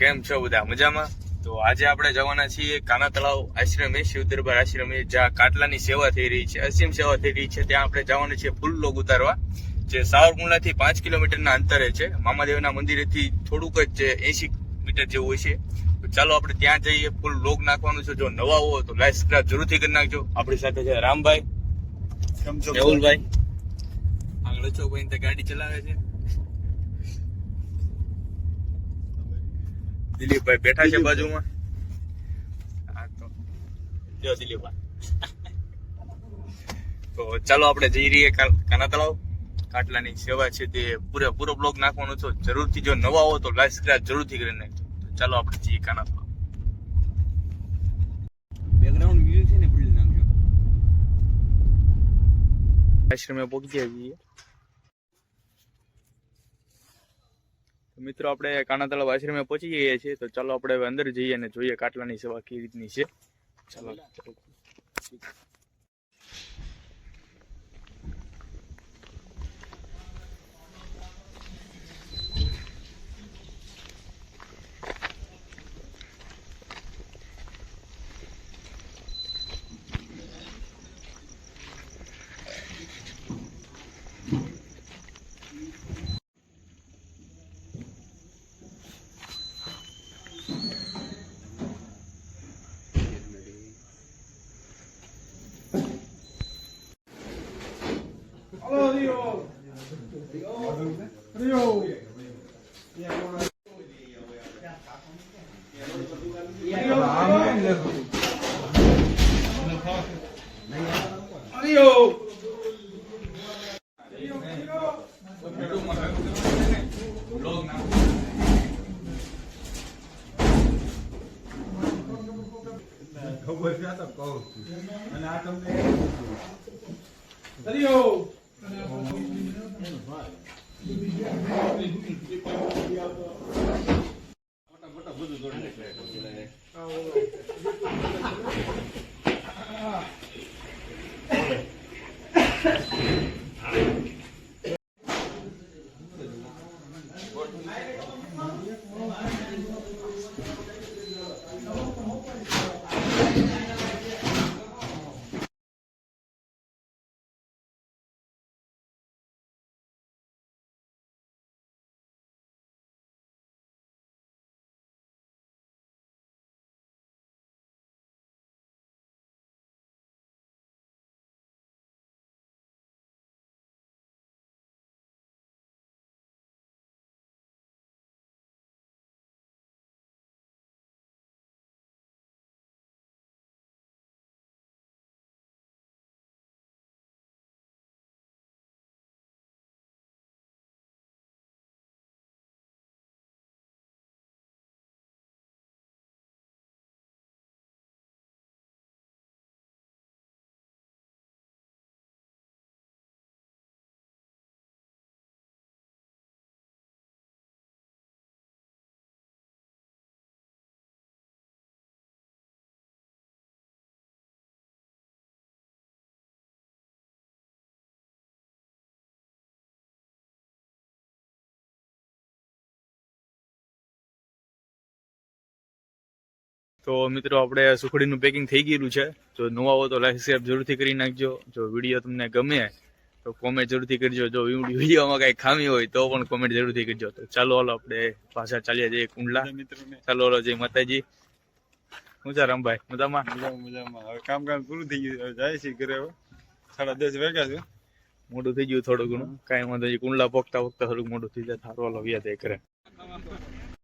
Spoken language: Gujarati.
કેમ છો બધા મજામાં? તો આજે આપણે જવાના છીએ કાના તળાવ આશ્રમે, શિવ દરબાર આશ્રમે, જ્યાં કાટલાની સેવા થઈ રહી છે, અસીમ સેવા થઈ રહી છે. ત્યાં આપણે જવાનું છે ફૂલ લોગ ઉતારવા, જે સાવરકુંડલાથી 5 કિલોમીટરના અંતરે છે. મામાદેવના મંદિરેથી થોડુંક જ 80 મીટર જેવું હોય છે. તો ચાલો આપણે ત્યાં જઈએ, ફૂલ લોગ નાખવાનું છે. જો નવા હો તો લાઈક સબસ્ક્રાઇબ જરૂરથી કરી નાખજો. આપણી સાથે છે રામભાઈ, મેહુલભાઈ, આગળ અશોકભાઈ ગાડી ચલાવે છે, દિલીપભાઈ બેઠા છે બાજુમાં. હા તો જો દિલીપભાઈ. તો ચાલો આપણે જઈ રહીએ કાના તળાવ. કાટલાની સેવા છે તે પૂરેપૂરો બ્લોગ નાખવાનો છો જરૂરથી. જો નવા હો તો લાઈક સબસ્ક્રાઇબ જરૂરથી કરી નાખજો. તો ચાલો આપણે જઈએ કાના તળાવ. બેકગ્રાઉન્ડ મ્યુઝિક છે ને ભૂલી નાખજો. આશ્રમે પહોંચી ગયા છીએ. મિત્રો આપણે કાના તળાવ આશ્રમે પહોંચી ગયા છીએ. તો ચાલો આપણે હવે અંદર જઈએ અને જોઈએ કાટલાની સેવા કેવી રીતની છે. ચાલો. તો મિત્રો આપણે સુખડીનું પેકિંગ થઈ ગયેલું છે. જો નવા હો તો લાઈક શેર જરૂરથી કરી નાખજો. જો વિડીયો તમને ગમે તો કોમેન્ટ જરૂરથી કરજો. જો વિડીયોમાં કઈ ખામી હોય તો પણ કોમેન્ટ જરૂરથી કરજો. તો ચાલો હાલો આપણે પાછા ચાલ્યા જઈએ કુંડલા. ચાલો હાલો જય માતાજી. શું છે રામભાઈ, મજામાં? મજામાં. હવે કામકાજ પૂરું થઈ ગયું, જાય છે ઘરે. હવે 10:30 વાગ્યા છે. મોડું થઈ ગયું થોડું ઘણું, કાંઈ વાંધો નહીં. કુંડલા પોગતા થોડુંક મોડું થઈ જાય. સારું હાલો વ્યા કરે.